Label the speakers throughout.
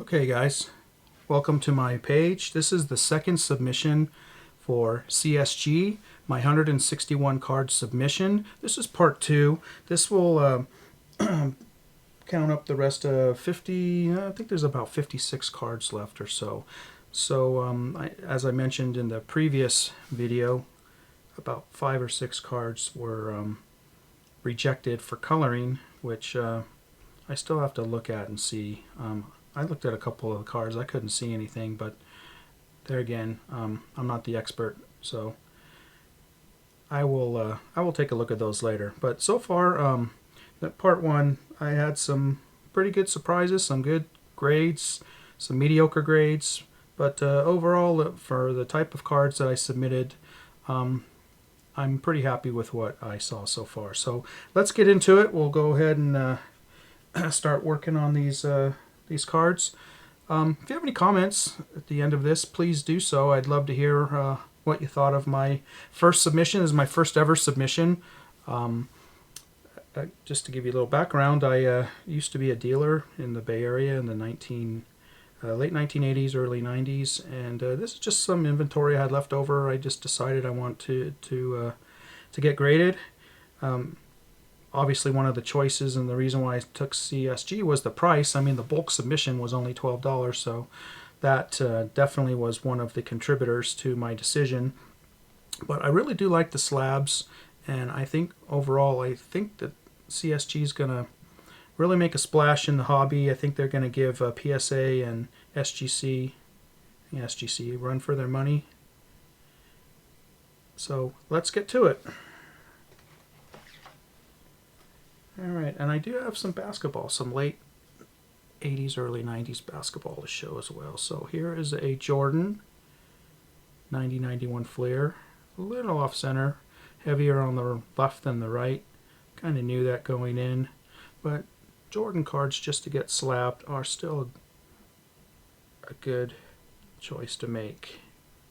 Speaker 1: Okay guys, welcome to my page. This is the second submission for CSG, my 161 card submission. This is part 2. This will count up the rest of 50, I think there's about 56 cards left or so. So as I mentioned in the previous video, about 5 or 6 cards were rejected for coloring, which I still have to look at and see. I looked at a couple of the cards. I couldn't see anything, but there again, I'm not the expert, so I will take a look at those later. But so far, that part 1, I had some pretty good surprises, some good grades, some mediocre grades, but overall, for the type of cards that I submitted, I'm pretty happy with what I saw so far. So let's get into it. We'll go ahead and start working on these cards. If you have any comments at the end of this, please do so. I'd love to hear what you thought of my first submission. This is my first ever submission. Just to give you a little background, I used to be a dealer in the Bay Area in the late 1980s, early 90s, and this is just some inventory I had left over. I just decided I want to get graded. Obviously, one of the choices and the reason why I took CSG was the price. I mean, the bulk submission was only $12, so that definitely was one of the contributors to my decision. But I really do like the slabs, and I think overall, I think that CSG is going to really make a splash in the hobby. I think they're going to give PSA and SGC a run for their money. So let's get to it. Alright, and I do have some basketball, some late 80s, early 90s basketball to show as well. So here is a Jordan 90-91 Flair, a little off center, heavier on the left than the right. Kind of knew that going in, but Jordan cards just to get slapped are still a good choice to make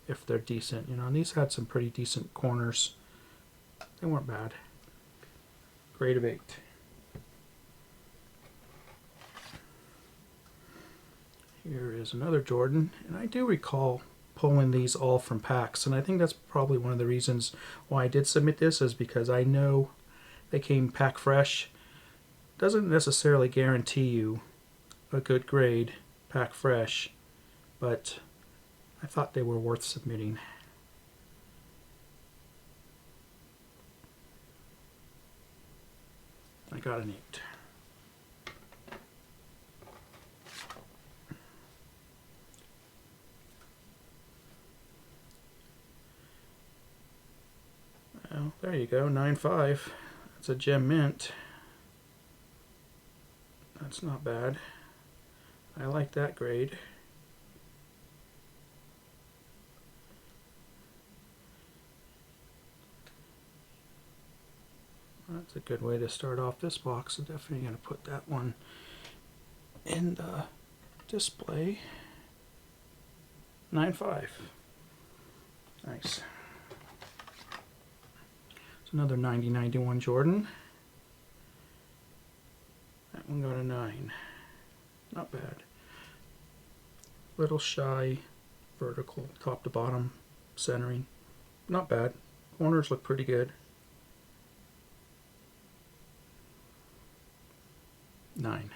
Speaker 1: if they're decent. You know, and these had some pretty decent corners. They weren't bad. Grade of 8. Here is another Jordan, and I do recall pulling these all from packs, and I think that's probably one of the reasons why I did submit this, is because I know they came pack fresh. Doesn't necessarily guarantee you a good grade pack fresh, but I thought they were worth submitting. I got an 8. Well, there you go, 9.5. That's a gem mint. That's not bad. I like that grade. That's a good way to start off this box. I'm definitely going to put that one in the display. 9.5. Nice. Another 90-91 Jordan. That one got a 9. Not bad. Little shy, vertical, top to bottom, centering. Not bad. Corners look pretty good. 9.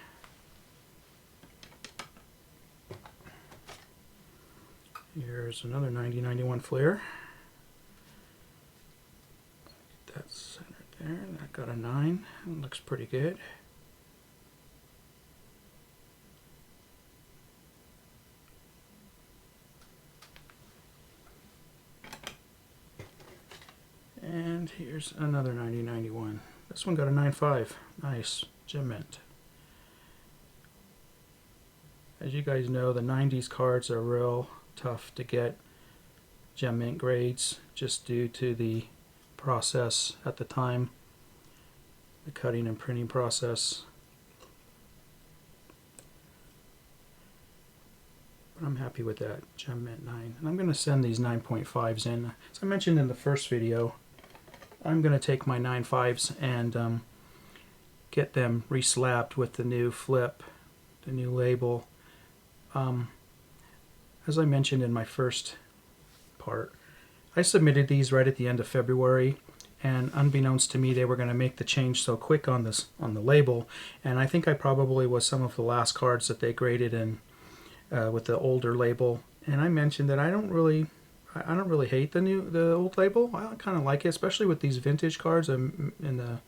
Speaker 1: Here's another 90-91 Flair. That's centered there. That got a 9. It looks pretty good. And here's another 90-91. This one got a 9.5. Nice. Gem mint. As you guys know, the 90s cards are real tough to get gem mint grades just due to the process at the time, the cutting and printing process. But I'm happy with that gem mint 9, and I'm going to send these 9.5s in. As I mentioned in the first video, I'm going to take my 9.5s and get them reslapped with the new flip, the new label. As I mentioned in my first part, I submitted these right at the end of February, and unbeknownst to me, they were going to make the change so quick on the label, and I think I probably was some of the last cards that they graded in with the older label. And I mentioned that I don't really hate the old label. I kind of like it, especially with these vintage cards and the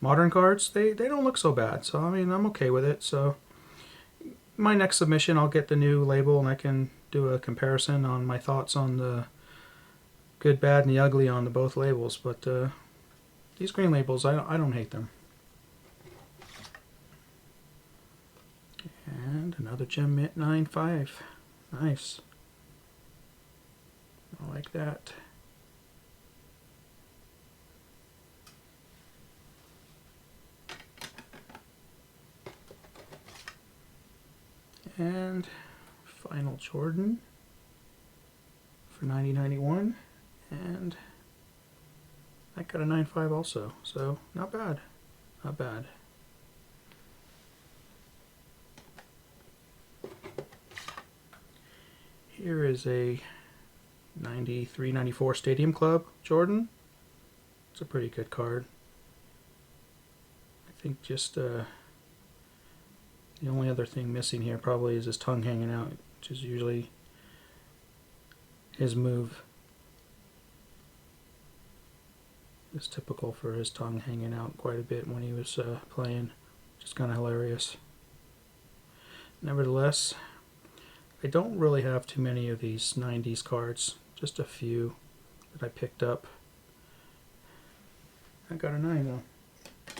Speaker 1: modern cards. They don't look so bad, so I mean I'm okay with it. So my next submission, I'll get the new label and I can do a comparison on my thoughts on the good, bad, and the ugly on both labels. But these green labels, I don't hate them. And another Gem Mint 9.5. Nice. I like that. And final Jordan for 90.91, and I got a 9.5 also, so not bad, not bad. Here is a 93-94 Stadium Club Jordan. It's a pretty good card. I think just the only other thing missing here probably is his tongue hanging out, which is usually his move. It's typical for his tongue hanging out quite a bit when he was playing, which is kind of hilarious. Nevertheless, I don't really have too many of these 90s cards, just a few that I picked up. I got a 9 though,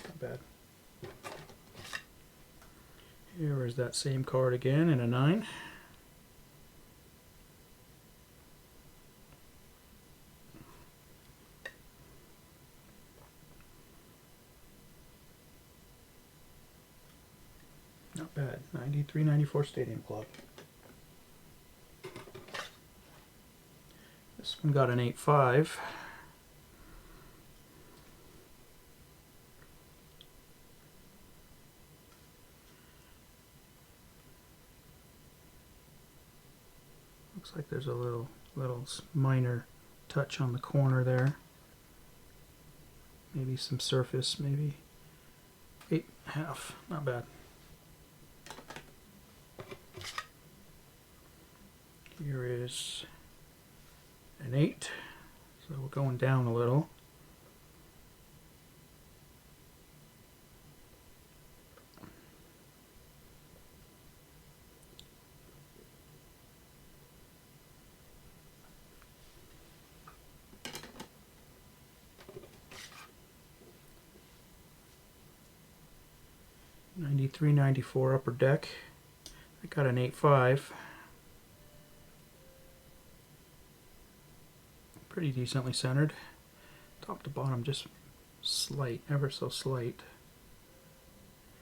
Speaker 1: not bad. Here is that same card again in a 9. Not bad. 93-94 Stadium Club. This one got an 8.5. Looks like there's a little minor touch on the corner there. Maybe some surface, maybe 8.5. Not bad. Here is an 8, so we're going down a little. '93-94 Upper Deck. I got an 8.5. Pretty decently centered. Top to bottom, just slight, ever so slight.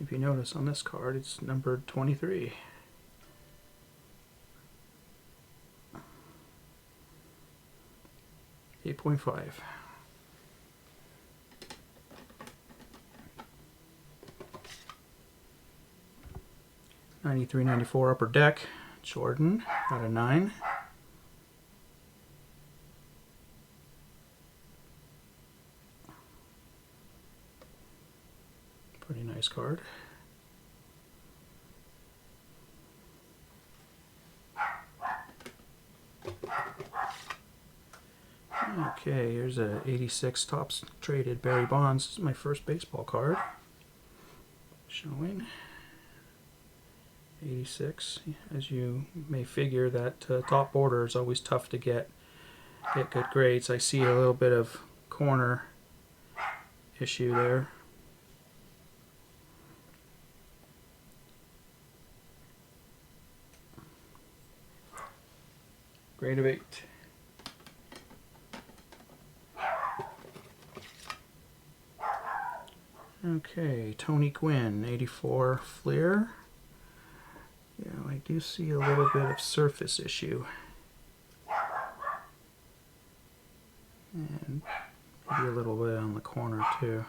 Speaker 1: If you notice on this card, it's numbered 23. .5. '93-94 Upper Deck Jordan, got a 9. Pretty nice card. Okay, here's a 86 Topps Traded Barry Bonds. This is my first baseball card. Showing 86. As you may figure, that top border is always tough to get good grades. I see a little bit of corner issue there. Grade of 8. Okay, Tony Gwynn, 84 Fleer. Yeah, I do see a little bit of surface issue. And maybe a little bit on the corner too.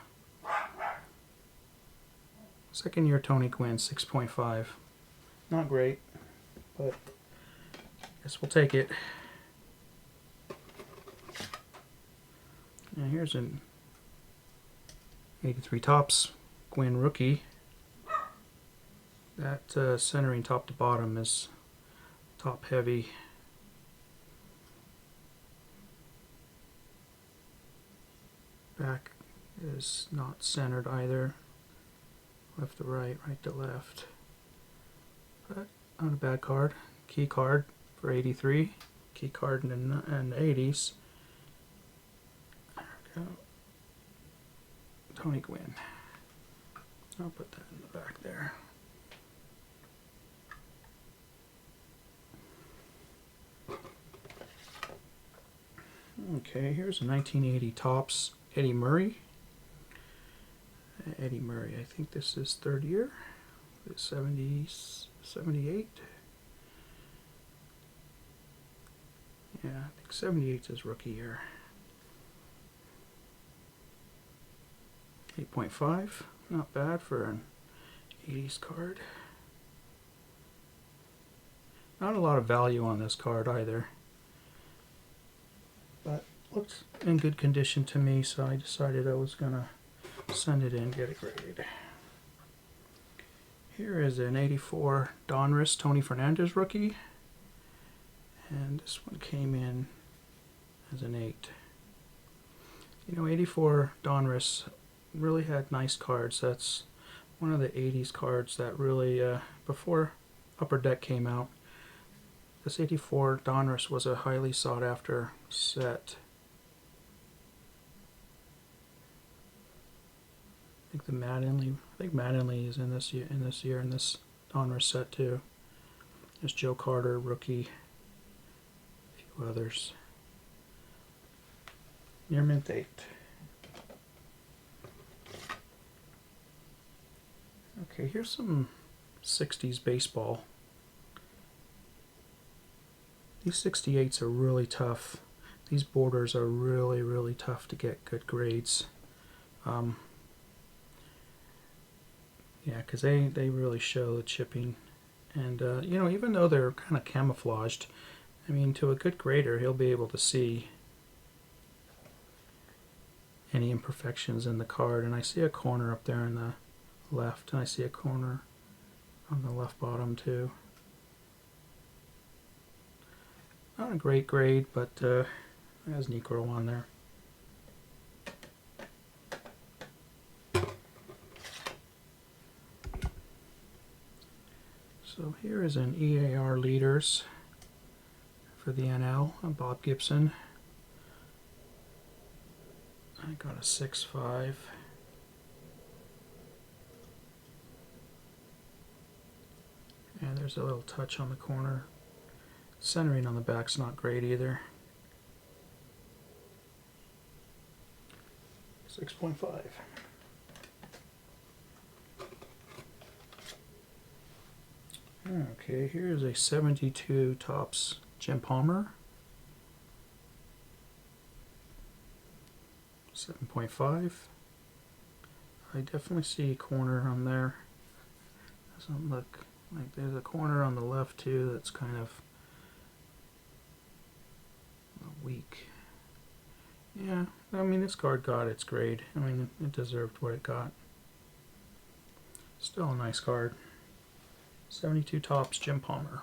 Speaker 1: Second year Tony Gwynn, 6.5. Not great. but I guess we'll take it. And here's an 83 Topps Gwyn rookie. That centering top to bottom is top heavy. Back is not centered either. Left to right, right to left. But not a bad card. Key card for 83. Key card in the 80s. There we go. Tony Gwynn. I'll put that in the back there. Okay, here's a 1980 Topps Eddie Murray. Eddie Murray, I think this is third year. 78. Yeah, I think 78 is his rookie year. 8.5, not bad for an 80s card. Not a lot of value on this card either, but looks in good condition to me, so I decided I was gonna send it in, get it graded. Here is an 84 Donruss Tony Fernandez rookie, and this one came in as an 8. You know, 84 Donruss really had nice cards. That's one of the 80s cards that really, before Upper Deck came out, this 84 Donruss was a highly sought after set. I think Mattingly is in this year in this Donruss set too. There's Joe Carter, rookie, a few others. Near mint date. Okay, here's some 60s baseball. These 68s are really tough. These borders are really, really tough to get good grades. Yeah, because they really show the chipping. And, you know, even though they're kind of camouflaged, I mean, to a good grader, he'll be able to see any imperfections in the card. And I see a corner up there in the left, and I see a corner on the left bottom too. Not a great grade, but it has Necro on there. So here is an EAR leaders for the NL, Bob Gibson. I got a 6.5. And there's a little touch on the corner. Centering on the back's not great either. 6.5. Okay, here's a 72 Topps Jim Palmer. 7.5. I definitely see a corner on there. Doesn't look like there's a corner on the left too that's kind of weak. Yeah, I mean, this card got its grade. I mean, it deserved what it got. Still a nice card. 72 Topps Jim Palmer.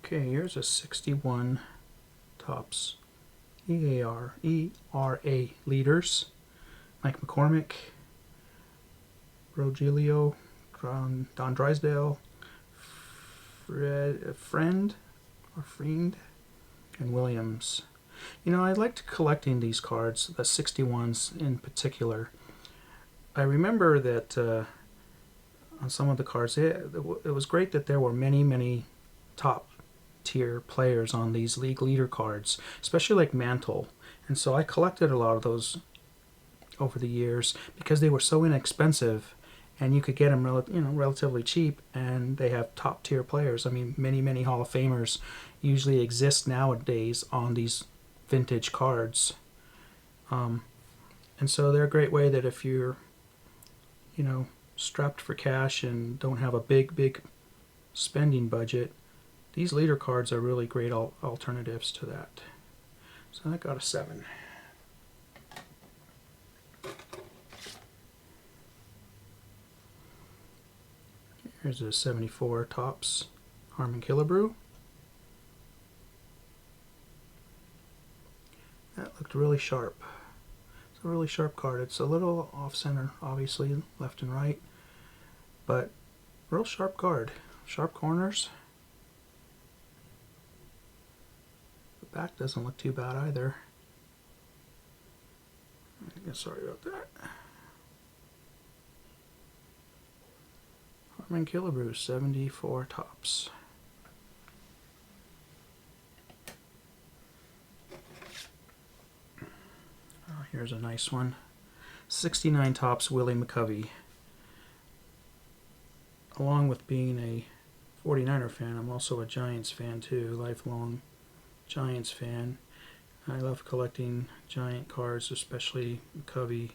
Speaker 1: Okay, here's a 61 Topps ERA leaders. Mike McCormick, Rogelio, Don Drysdale, Friend, and Williams. You know, I liked collecting these cards, the 61s in particular. I remember that on some of the cards, it was great that there were many top tier players on these league leader cards, especially like Mantle. And so I collected a lot of those over the years because they were so inexpensive and you could get them relatively cheap, and they have top tier players. I mean, many Hall of Famers usually exist nowadays on these vintage cards. And so they're a great way that if you're you know, strapped for cash and don't have a big spending budget, these leader cards are really great alternatives to that. So I got a 7. Here's a 74 Topps Harmon Killebrew. That looked really sharp. It's a really sharp card. It's a little off center, obviously, left and right, but real sharp card. Sharp corners. The back doesn't look too bad either. Sorry about that. Harmon Killebrew 74 Topps. Oh, here's a nice one. 69 Topps Willie McCovey. Along with being a 49er fan, I'm also a Giants fan too, lifelong Giants fan. I love collecting Giant cards, especially McCovey,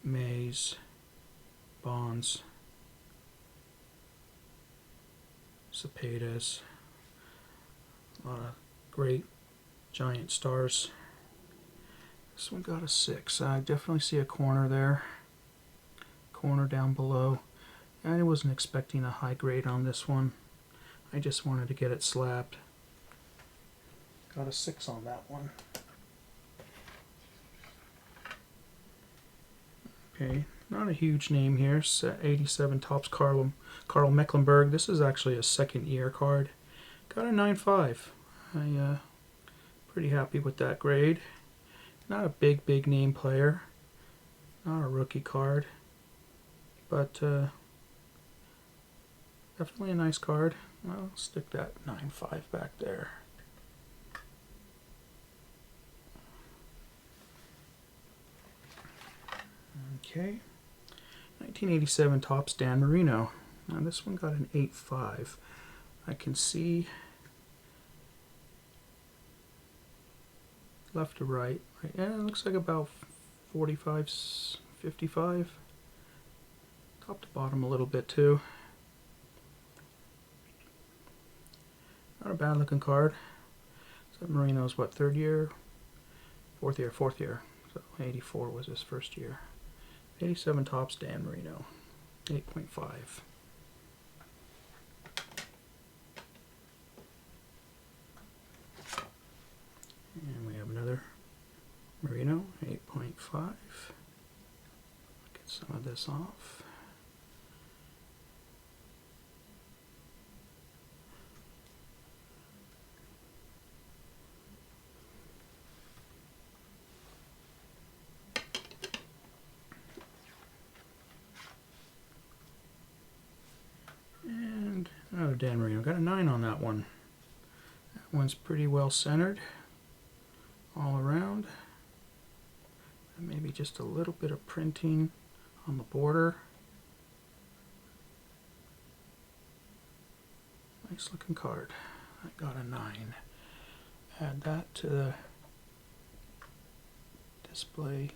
Speaker 1: Mays, Bonds, Cepedas. A lot of great Giant stars. This one got a 6. I definitely see a corner there. Corner down below. I wasn't expecting a high grade on this one. I just wanted to get it slabbed. Got a 6 on that one. Okay, not a huge name here. 87 Topps Carl Mecklenburg. This is actually a second year card. Got a 9.5. I pretty happy with that grade. Not a big name player. Not a rookie card. But definitely a nice card. I'll stick that 9.5 back there. Okay, 1987 Topps Dan Marino. Now this one got an 8.5. I can see left to right. Yeah, it looks like about 45, 55. Top to bottom a little bit too. Not a bad looking card. So Marino's what, third year? Fourth year. So 84 was his first year. 87 Topps Dan Marino, 8.5. And we have another Marino, 8.5. Get some of this off. And another Dan Marino. Got a 9 on that one. That one's pretty well centered all around. And maybe just a little bit of printing on the border. Nice looking card. I got a 9. Add that to the display.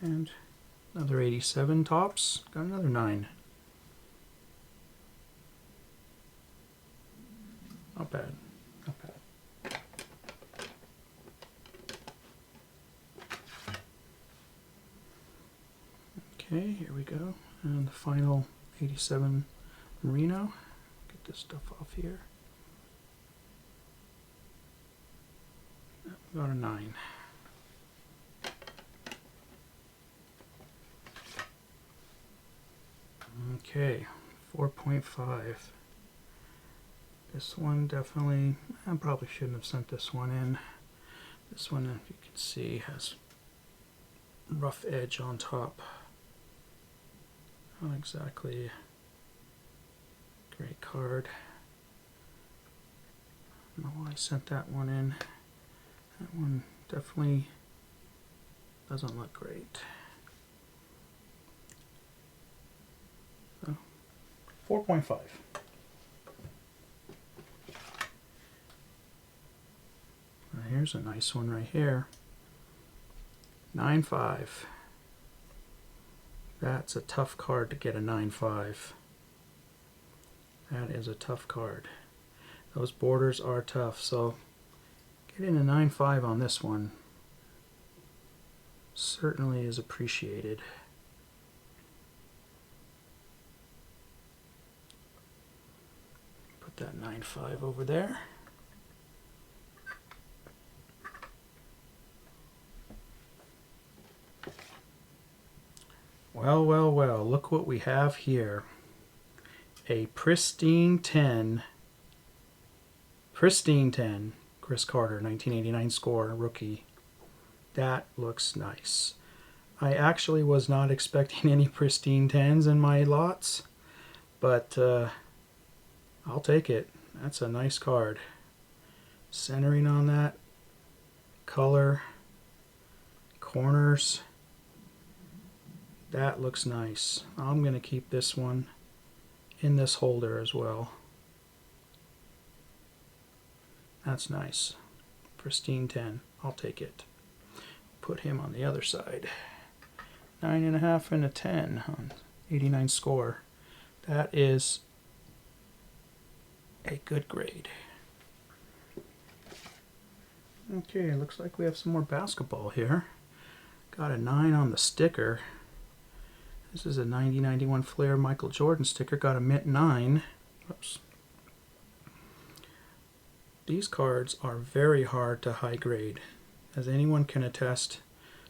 Speaker 1: And another 87 Topps. Got another 9. Not bad. Not bad. Okay, here we go. And the final 87 Marino. Get this stuff off here. Got a 9. Okay, 4.5. This one definitely, I probably shouldn't have sent this one in. This one, if you can see, has rough edge on top. Not exactly a great card. I don't know why I sent that one in. That one definitely doesn't look great. 4.5. Here's a nice one right here. 9-5. That's a tough card to get a 9-5. That is a tough card. Those borders are tough, so getting a 9-5 on this one certainly is appreciated. Put that 9-5 over there. Well, well, well, look what we have here. A pristine 10. Pristine 10. Chris Carter, 1989 score, rookie. That looks nice. I actually was not expecting any pristine 10s in my lots, but I'll take it. That's a nice card. Centering on that, color, corners. That looks nice. I'm going to keep this one in this holder as well. That's nice. Pristine 10. I'll take it. Put him on the other side. 9.5 and a 10 on 89 score. That is a good grade. Okay, looks like we have some more basketball here. Got a 9 on the sticker. This is a 90-91 Flair Michael Jordan sticker. Got a mint 9. Oops. These cards are very hard to high grade. As anyone can attest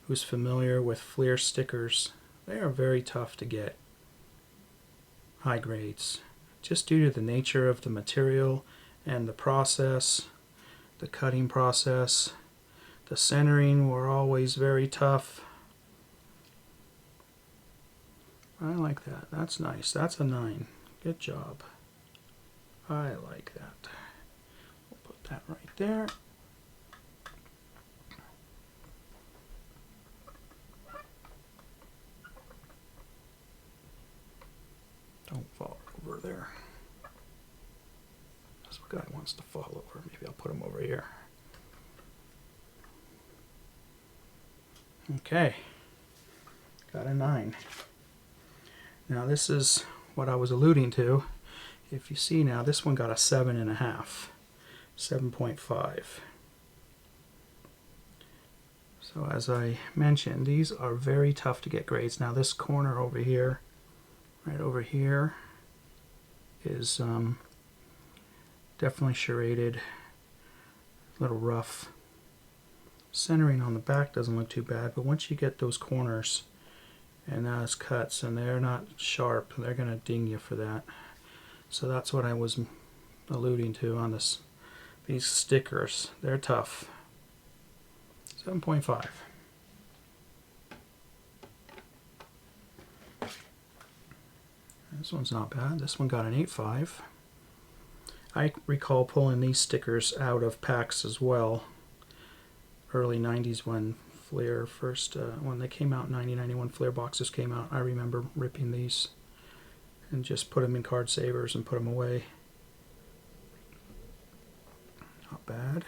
Speaker 1: who's familiar with Flair stickers, they are very tough to get high grades. Just due to the nature of the material and the process, the cutting process, the centering were always very tough. I like that. That's nice. That's a 9. Good job. I like that. We'll put that right there. Don't fall over there. This guy wants to fall over. Maybe I'll put him over here. Okay. Got a 9. Now this is what I was alluding to. If you see now, this one got a 7.5, 7.5. So as I mentioned, these are very tough to get grades. Now this corner over here, right over here, is definitely serrated, a little rough. Centering on the back doesn't look too bad, but once you get those corners and those cuts, and they're not sharp, they're going to ding you for that. So that's what I was alluding to on this. These stickers, they're tough. 7.5. This one's not bad. This one got an 8.5. I recall pulling these stickers out of packs as well. Early 90s when Flair first, when they came out, 90-91 Flair boxes came out, I remember ripping these and just put them in card savers and put them away. Not bad.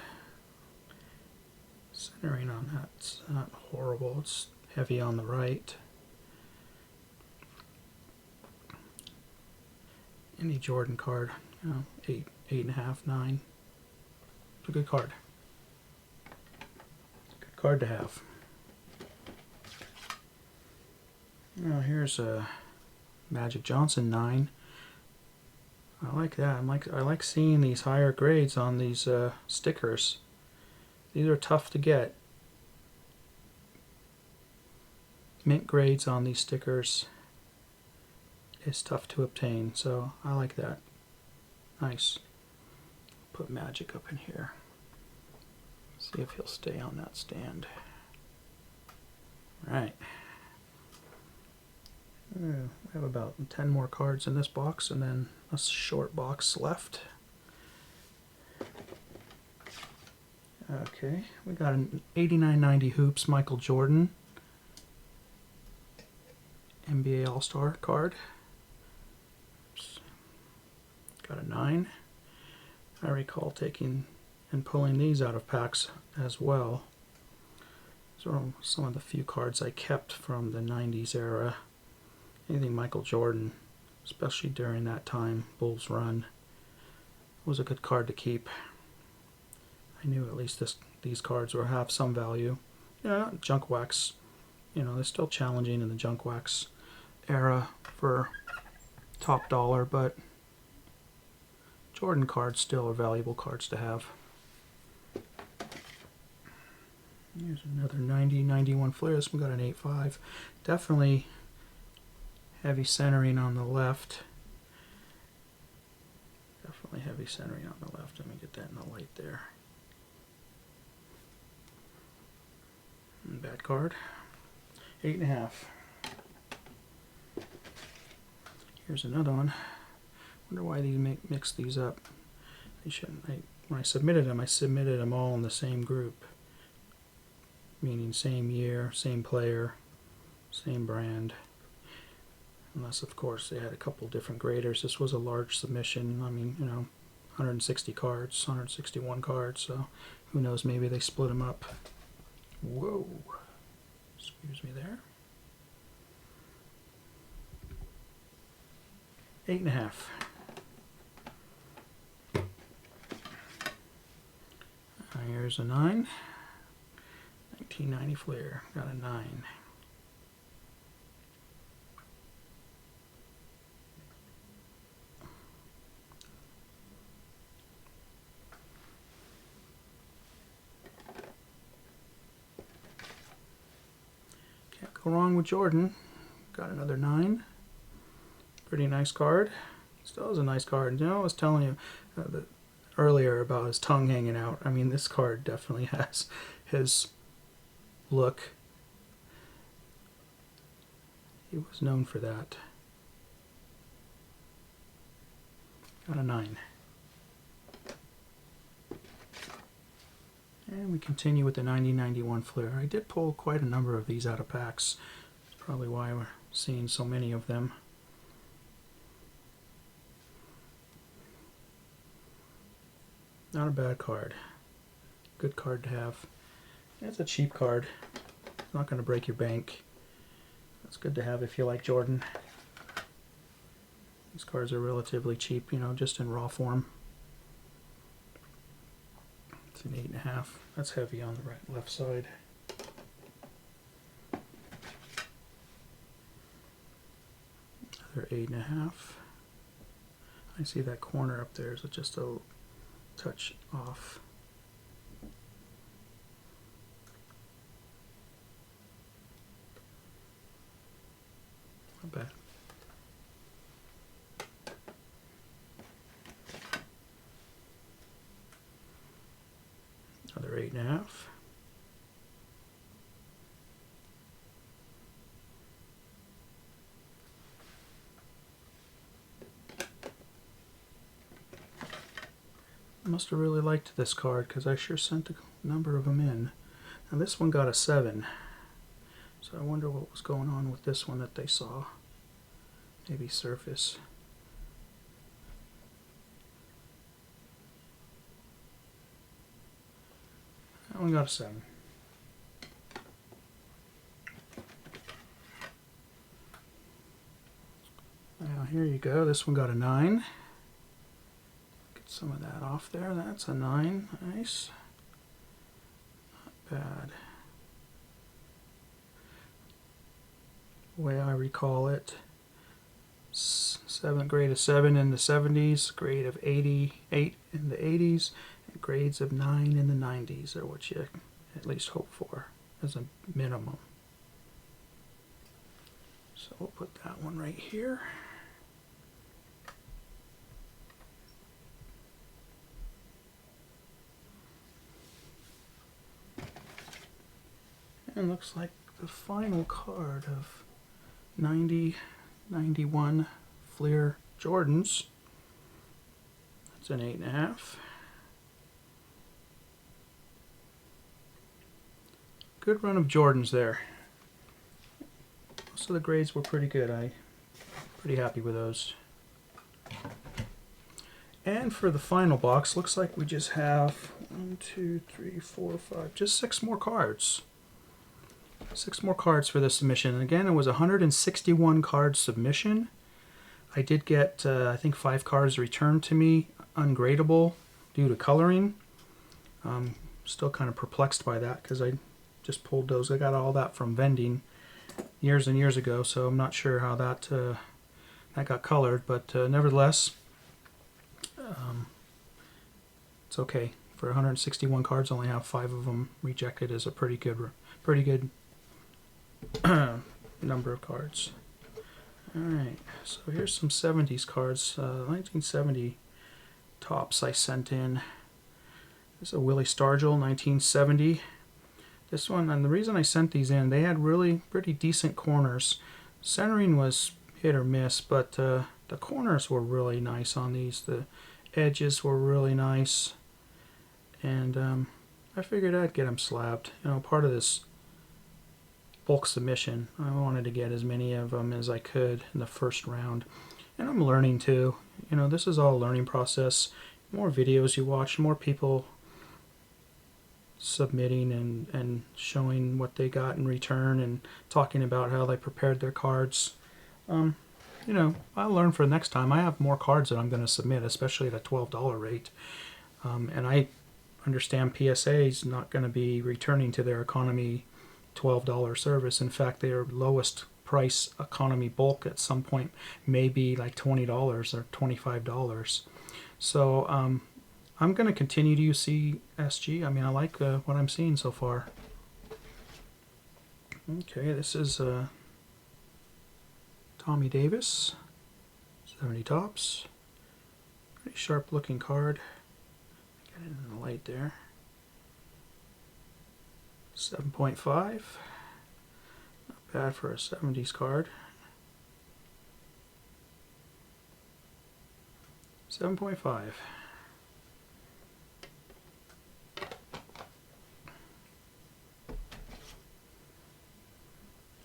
Speaker 1: Centering on that's not horrible. It's heavy on the right. Any Jordan card, you know, 8, 8.5, 9. It's a good card. Good card to have. Now here's a Magic Johnson 9. I like that. I like seeing these higher grades on these stickers. These are tough to get. Mint grades on these stickers is tough to obtain, so I like that. Nice. Put Magic up in here. See if he'll stay on that stand. Right. We have about 10 more cards in this box and then a short box left. Okay, we got an 89-90 Hoops Michael Jordan NBA All-Star card. Oops. Got a 9. I recall taking and pulling these out of packs as well. These are some of the few cards I kept from the 90s era. Anything Michael Jordan, especially during that time, Bulls run, was a good card to keep. I knew at least these cards will have some value. Not junk wax. They're still challenging in the junk wax era for top dollar, but Jordan cards still are valuable cards to have. Here's another 90-91 flare. This one got an 8.5. Definitely heavy centering on the left. Definitely heavy centering on the left. Let me get that in the light there. And bad card. 8.5. Here's another one. Wonder why they mix these up. They shouldn't. When I submitted them all in the same group. Meaning same year, same player, same brand. Unless, of course, they had a couple different graders. This was a large submission. 160 cards, 161 cards, so who knows, maybe they split them up. Whoa. Excuse me there. 8.5. Here's a 9. 1990 flare. Got a 9. Can't go wrong with Jordan. Got another 9. Pretty nice card. Still is a nice card. I was telling you earlier about his tongue hanging out. This card definitely has his look. He was known for that. Got a 9. And we continue with the 90-91 flare. I did pull quite a number of these out of packs. That's probably why we're seeing so many of them. Not a bad card. Good card to have. It's a cheap card. It's not going to break your bank. It's good to have if you like Jordan. These cards are relatively cheap, just in raw form. It's an 8.5. That's heavy on the left side. Another 8.5. I see that corner up there is just a touch off. Not bad. Another 8.5. I must have really liked this card because I sure sent a number of them in. Now this one got a 7. So I wonder what was going on with this one that they saw. Maybe surface. That one got a 7. Now here you go. This one got a 9. Get some of that off there. That's a 9. Nice. Not bad. The way I recall it, grade of 7 in the 70s, grade of 88 in the 80s, and grades of 9 in the 90s are what you at least hope for as a minimum. So we'll put that one right here. And looks like the final card of 90-91 Fleer Jordans. That's an 8.5. Good run of Jordans there. Most of the grades were pretty good. I'm pretty happy with those. And for the final box, looks like we just have 1, 2, 3, 4, 5. Just 6 more cards. 6 more cards for this submission. And again, it was a 161 card submission. I did get, I think, 5 cards returned to me, ungradable, due to coloring. Still kind of perplexed by that because I just pulled those. I got all that from vending years and years ago, so I'm not sure how that that got colored. But nevertheless, it's okay. For 161 cards, only have 5 of them rejected is a pretty good number of cards. Alright, so here's some 70s cards. 1970 tops I sent in. This is a Willie Stargell, 1970. This one, and the reason I sent these in, they had really pretty decent corners. Centering was hit or miss, but the corners were really nice on these. The edges were really nice. And I figured I'd get them slabbed. You know, part of this bulk submission, I wanted to get as many of them as I could in the first round. And I'm learning too. You know, this is all a learning process. The more videos you watch, the more people submitting and showing what they got in return and talking about how they prepared their cards. You know, I'll learn for next time. I have more cards that I'm going to submit, especially at a $12 rate. And I understand PSA is not going to be returning to their economy $12 service. In fact, their lowest price economy bulk at some point may be like $20 or $25. So I'm going to continue to use CSG. I mean, I like what I'm seeing so far. Okay, this is Tommy Davis, 70 tops. Pretty sharp looking card. Get it in the light there. 7.5. Not bad for a 70s card. 7.5.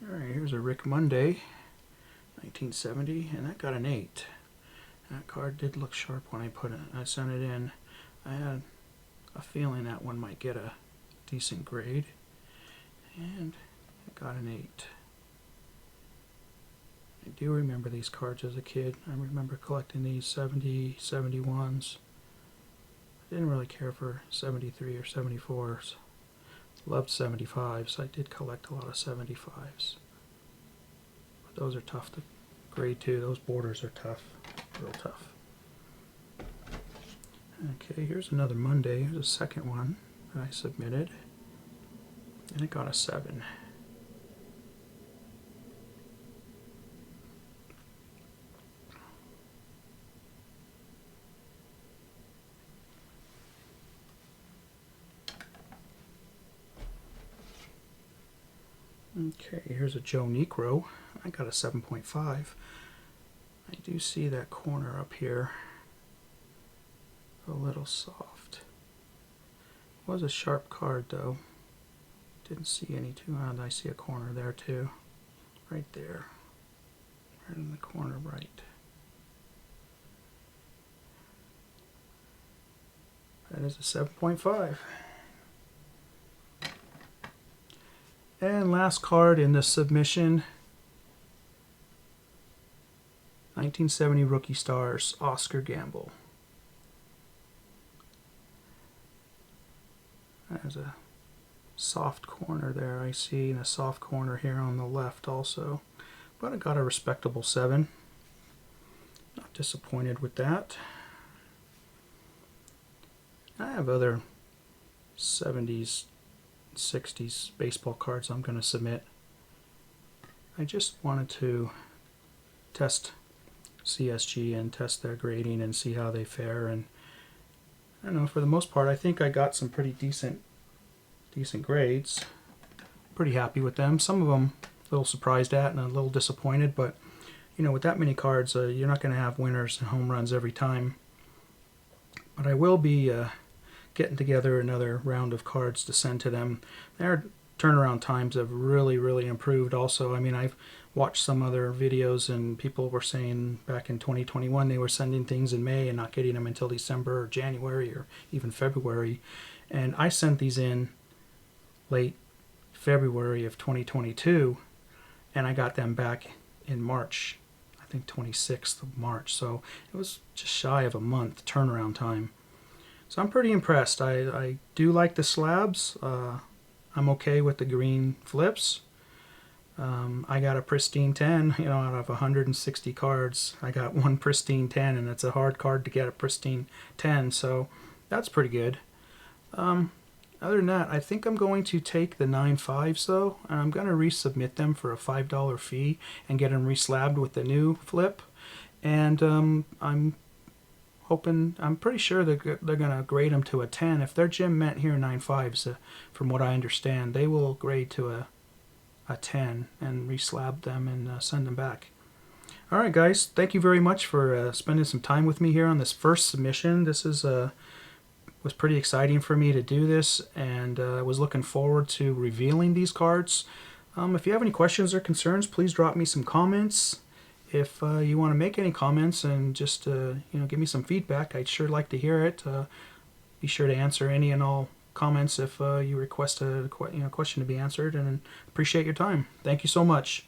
Speaker 1: Alright, here's a Rick Monday, 1970, and that got an 8. That card did look sharp when I sent it in. I had a feeling that one might get a decent grade, and it got an 8. I do remember these cards as a kid. I remember collecting these 70, 71s. I didn't really care for 73 or 74s. Loved 75s. I did collect a lot of 75s. But those are tough to grade too. Those borders are tough. Real tough. Okay, here's another Monday. Here's a second one that I submitted. And it got a 7. Okay, here's a Joe Necro. I got a 7.5. I do see that corner up here a little soft. Was a sharp card though. Didn't see any too. I see a corner there too. Right there. Right in the corner right. That is a 7.5. And last card in the submission, 1970 Rookie Stars, Oscar Gamble. There's a soft corner there I see, and a soft corner here on the left also. But I got a respectable 7. Not disappointed with that. I have other 70s, 60s baseball cards I'm going to submit. I just wanted to test CSG and test their grading and see how they fare, and I don't know, for the most part I think I got some pretty decent grades. Pretty happy with them. Some of them a little surprised at and a little disappointed, but you know, with that many cards you're not going to have winners and home runs every time. But I will be getting together another round of cards to send to them. Their turnaround times have really improved also. I mean, I've watched some other videos and people were saying back in 2021 they were sending things in May and not getting them until December or January or even February. And I sent these in late February of 2022, and I got them back in March, I think 26th of March. So it was just shy of a month turnaround time. So I'm pretty impressed. I do like the slabs. I'm okay with the green flips. I got a pristine 10, out of 160 cards. I got one pristine 10, and it's a hard card to get a pristine 10, so that's pretty good. Other than that, I think I'm going to take the 9.5s though, and I'm going to resubmit them for a $5 fee and get them reslabbed with the new flip. And I'm pretty sure they're going to grade them to a 10. If they're Gem Mint here 9.5s, from what I understand, they will grade to a 10 and reslab them and send them back. Alright guys, thank you very much for spending some time with me here on this first submission. This was pretty exciting for me to do this, and I was looking forward to revealing these cards. If you have any questions or concerns, please drop me some comments. If you want to make any comments and just give me some feedback, I'd sure like to hear it. Be sure to answer any and all comments if you request a question to be answered, and appreciate your time. Thank you so much.